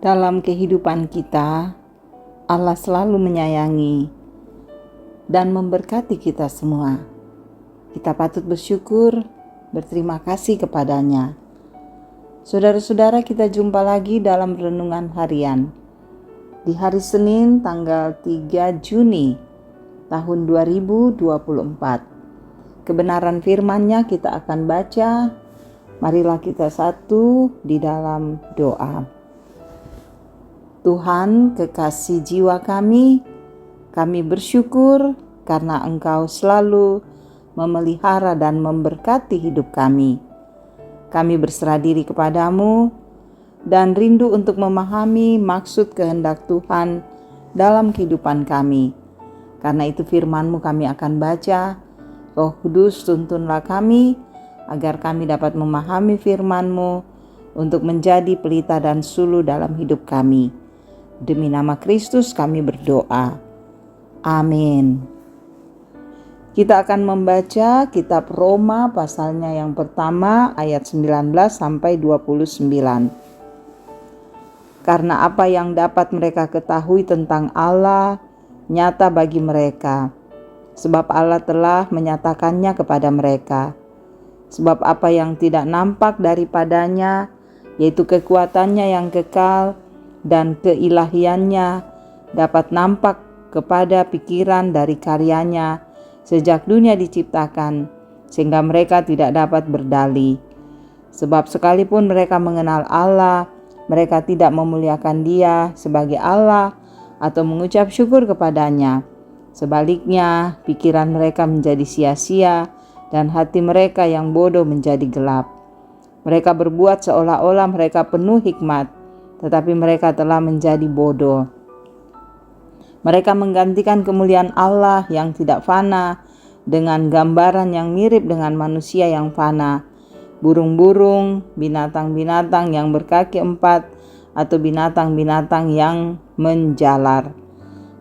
Dalam kehidupan kita, Allah selalu menyayangi dan memberkati kita semua. Kita patut bersyukur, berterima kasih kepadanya. Saudara-saudara, kita jumpa lagi dalam renungan harian. Di hari Senin tanggal 3 Juni tahun 2024. Kebenaran firman-Nya kita akan baca. Marilah kita satu di dalam doa. Tuhan, kekasih jiwa kami bersyukur karena Engkau selalu memelihara dan memberkati hidup kami. Kami berserah diri kepadamu dan rindu untuk memahami maksud kehendak Tuhan dalam kehidupan kami. Karena itu firman-Mu kami akan baca. Roh Kudus, tuntunlah kami agar kami dapat memahami firman-Mu untuk menjadi pelita dan suluh dalam hidup kami. Demi nama Kristus kami berdoa. Amin. Kita akan membaca kitab Roma pasalnya yang pertama ayat 19 sampai 29. Karena apa yang dapat mereka ketahui tentang Allah nyata bagi mereka, sebab Allah telah menyatakannya kepada mereka. Sebab apa yang tidak nampak daripadanya, yaitu kekuatannya yang kekal dan keilahiannya, dapat nampak kepada pikiran dari karyanya sejak dunia diciptakan, sehingga mereka tidak dapat berdalih. Sebab sekalipun mereka mengenal Allah, mereka tidak memuliakan Dia sebagai Allah atau mengucap syukur kepadanya. Sebaliknya, pikiran mereka menjadi sia-sia dan hati mereka yang bodoh menjadi gelap. Mereka berbuat seolah-olah mereka penuh hikmat, tetapi mereka telah menjadi bodoh. Mereka menggantikan kemuliaan Allah yang tidak fana dengan gambaran yang mirip dengan manusia yang fana, burung-burung, binatang-binatang yang berkaki empat, atau binatang-binatang yang menjalar.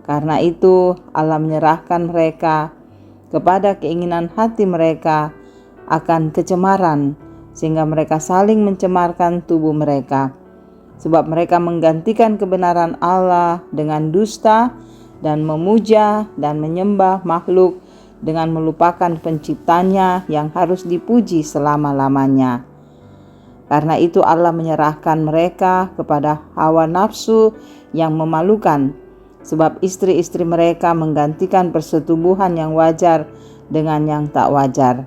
Karena itu Allah menyerahkan mereka kepada keinginan hati mereka akan kecemaran, sehingga mereka saling mencemarkan tubuh mereka. Sebab mereka menggantikan kebenaran Allah dengan dusta dan memuja dan menyembah makhluk dengan melupakan penciptanya yang harus dipuji selama-lamanya. Karena itu Allah menyerahkan mereka kepada hawa nafsu yang memalukan, sebab istri-istri mereka menggantikan persetubuhan yang wajar dengan yang tak wajar.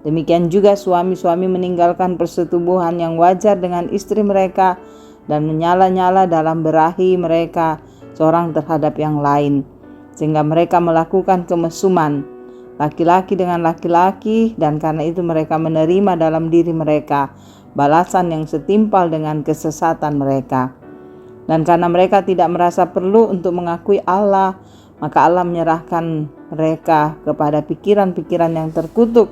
Demikian juga suami-suami meninggalkan persetubuhan yang wajar dengan istri mereka dan menyala-nyala dalam berahi mereka seorang terhadap yang lain, sehingga mereka melakukan kemesuman laki-laki dengan laki-laki, dan karena itu mereka menerima dalam diri mereka balasan yang setimpal dengan kesesatan mereka. Dan karena mereka tidak merasa perlu untuk mengakui Allah, maka Allah menyerahkan mereka kepada pikiran-pikiran yang terkutuk,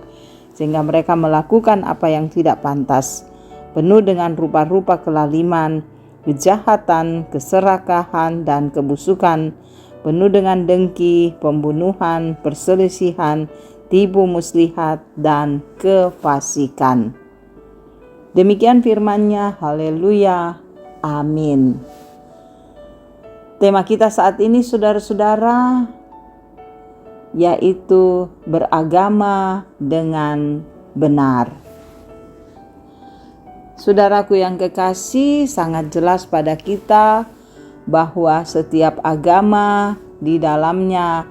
sehingga mereka melakukan apa yang tidak pantas, penuh dengan rupa-rupa kelaliman, kejahatan, keserakahan, dan kebusukan, penuh dengan dengki, pembunuhan, perselisihan, tipu muslihat, dan kefasikan. Demikian firman-Nya. Haleluya. Amin. Tema kita saat ini, saudara-saudara, yaitu beragama dengan benar. Saudaraku yang kekasih, sangat jelas pada kita bahwa setiap agama di dalamnya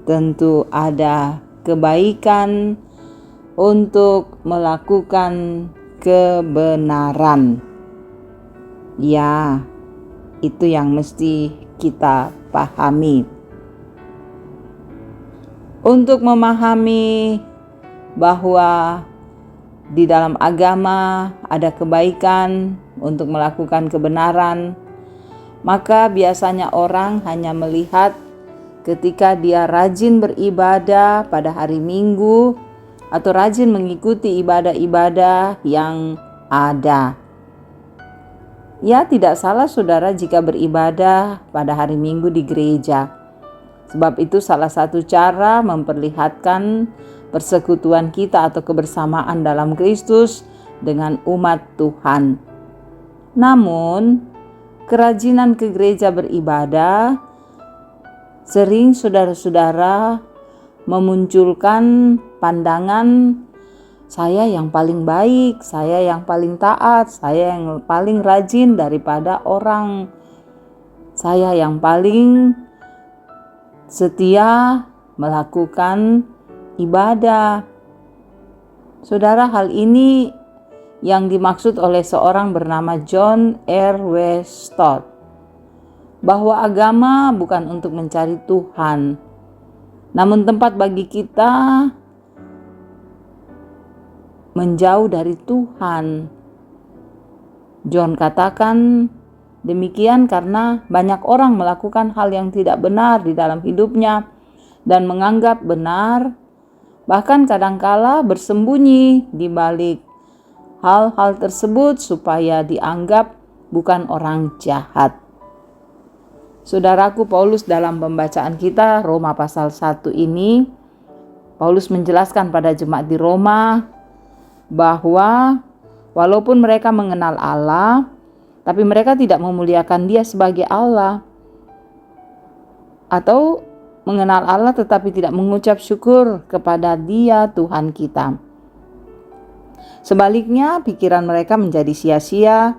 tentu ada kebaikan untuk melakukan kebenaran. Ya, itu yang mesti kita pahami. Untuk memahami bahwa di dalam agama ada kebaikan untuk melakukan kebenaran, maka biasanya orang hanya melihat ketika dia rajin beribadah pada hari Minggu atau rajin mengikuti ibadah-ibadah yang ada. Ya, tidak salah saudara jika beribadah pada hari Minggu di gereja. Sebab itu salah satu cara memperlihatkan persekutuan kita atau kebersamaan dalam Kristus dengan umat Tuhan. Namun, kerajinan ke gereja beribadah, sering saudara-saudara memunculkan pandangan saya yang paling baik, saya yang paling taat, saya yang paling rajin daripada orang, saya yang paling setia melakukan ibadah. Saudara, hal ini yang dimaksud oleh seorang bernama John R.W. Stott, bahwa agama bukan untuk mencari Tuhan, namun tempat bagi kita menjauh dari Tuhan. John katakan demikian karena banyak orang melakukan hal yang tidak benar di dalam hidupnya dan menganggap benar, bahkan kadangkala bersembunyi di balik hal-hal tersebut supaya dianggap bukan orang jahat. Saudaraku, Paulus dalam pembacaan kita Roma pasal 1 ini, Paulus menjelaskan pada jemaat di Roma bahwa walaupun mereka mengenal Allah, tapi mereka tidak memuliakan Dia sebagai Allah, atau mengenal Allah tetapi tidak mengucap syukur kepada Dia Tuhan kita. Sebaliknya, pikiran mereka menjadi sia-sia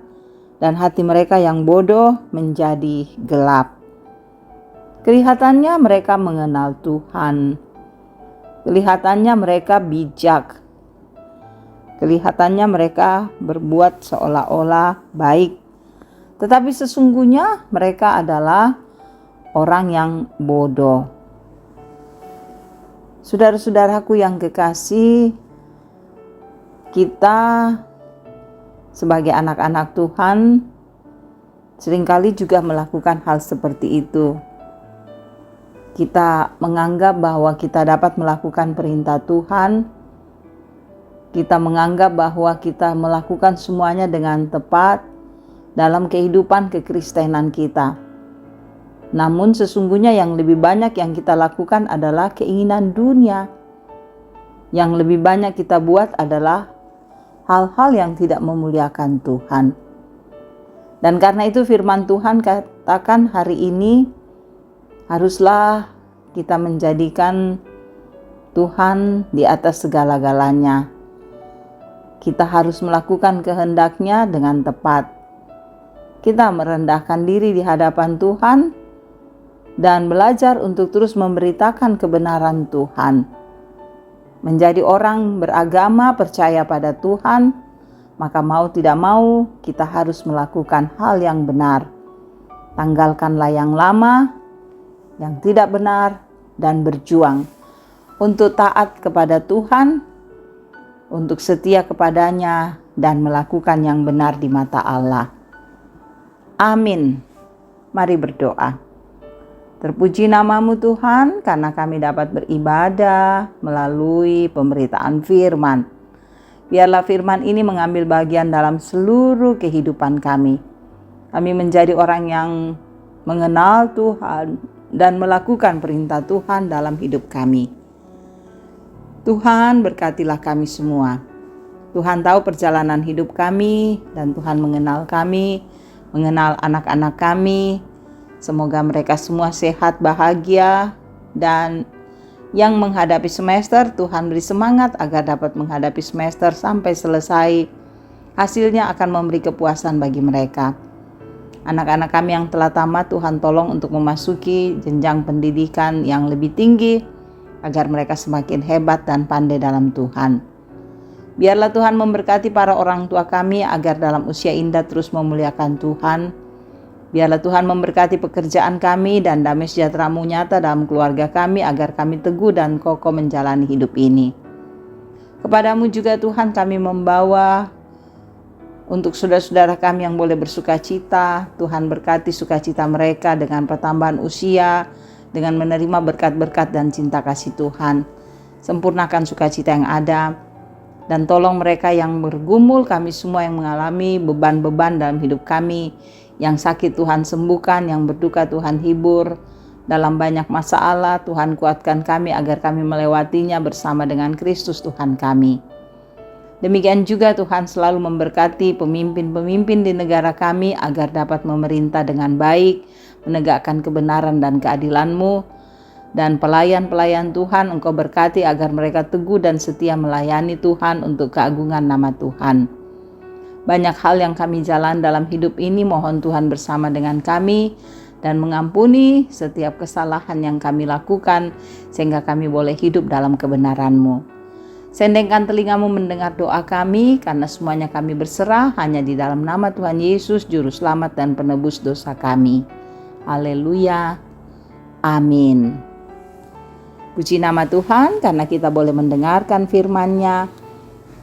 dan hati mereka yang bodoh menjadi gelap. Kelihatannya mereka mengenal Tuhan. Kelihatannya mereka bijak. Kelihatannya mereka berbuat seolah-olah baik. Tetapi sesungguhnya mereka adalah orang yang bodoh. Saudara-saudaraku yang kekasih, kita sebagai anak-anak Tuhan seringkali juga melakukan hal seperti itu. Kita menganggap bahwa kita dapat melakukan perintah Tuhan. Kita menganggap bahwa kita melakukan semuanya dengan tepat dalam kehidupan kekristenan kita. Namun sesungguhnya yang lebih banyak yang kita lakukan adalah keinginan dunia. Yang lebih banyak kita buat adalah hal-hal yang tidak memuliakan Tuhan. Dan karena itu firman Tuhan katakan hari ini, haruslah kita menjadikan Tuhan di atas segala-galanya. Kita harus melakukan kehendak-Nya dengan tepat. Kita merendahkan diri di hadapan Tuhan dan belajar untuk terus memberitakan kebenaran Tuhan. Menjadi orang beragama percaya pada Tuhan, maka mau tidak mau kita harus melakukan hal yang benar. Tanggalkanlah yang lama, yang tidak benar, dan berjuang untuk taat kepada Tuhan, untuk setia kepadanya dan melakukan yang benar di mata Allah. Amin. Mari berdoa. Terpuji namamu Tuhan, karena kami dapat beribadah melalui pemberitaan firman. Biarlah firman ini mengambil bagian dalam seluruh kehidupan kami. Kami menjadi orang yang mengenal Tuhan dan melakukan perintah Tuhan dalam hidup kami. Tuhan, berkatilah kami semua. Tuhan tahu perjalanan hidup kami dan Tuhan mengenal kami, mengenal anak-anak kami. Semoga mereka semua sehat, bahagia, dan yang menghadapi semester, Tuhan beri semangat agar dapat menghadapi semester sampai selesai. Hasilnya akan memberi kepuasan bagi mereka. Anak-anak kami yang telah tamat, Tuhan tolong untuk memasuki jenjang pendidikan yang lebih tinggi, agar mereka semakin hebat dan pandai dalam Tuhan. Biarlah Tuhan memberkati para orang tua kami agar dalam usia indah terus memuliakan Tuhan. Biarlah Tuhan memberkati pekerjaan kami dan damai sejahtera-Mu nyata dalam keluarga kami agar kami teguh dan kokoh menjalani hidup ini. Kepadamu juga Tuhan kami membawa untuk saudara-saudara kami yang boleh bersuka cita. Tuhan berkati sukacita mereka dengan pertambahan usia, dengan menerima berkat-berkat dan cinta kasih Tuhan. Sempurnakan sukacita yang ada, dan tolong mereka yang bergumul, kami semua yang mengalami beban-beban dalam hidup kami, yang sakit Tuhan sembuhkan, yang berduka Tuhan hibur. Dalam banyak masalah, Tuhan kuatkan kami agar kami melewatinya bersama dengan Kristus Tuhan kami. Demikian juga Tuhan selalu memberkati pemimpin-pemimpin di negara kami agar dapat memerintah dengan baik, menegakkan kebenaran dan keadilan-Mu. Dan pelayan-pelayan Tuhan Engkau berkati agar mereka teguh dan setia melayani Tuhan untuk keagungan nama Tuhan. Banyak hal yang kami jalan dalam hidup ini, mohon Tuhan bersama dengan kami dan mengampuni setiap kesalahan yang kami lakukan sehingga kami boleh hidup dalam kebenaran-Mu. Sendengkan telinga-Mu mendengar doa kami, karena semuanya kami berserah hanya di dalam nama Tuhan Yesus, Juru Selamat dan Penebus dosa kami. Haleluya. Amin. Puji nama Tuhan karena kita boleh mendengarkan firman-Nya.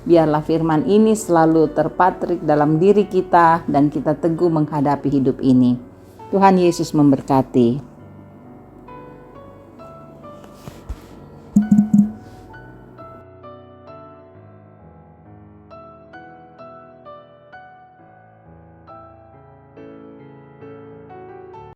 Biarlah firman ini selalu terpatrik dalam diri kita dan kita teguh menghadapi hidup ini. Tuhan Yesus memberkati.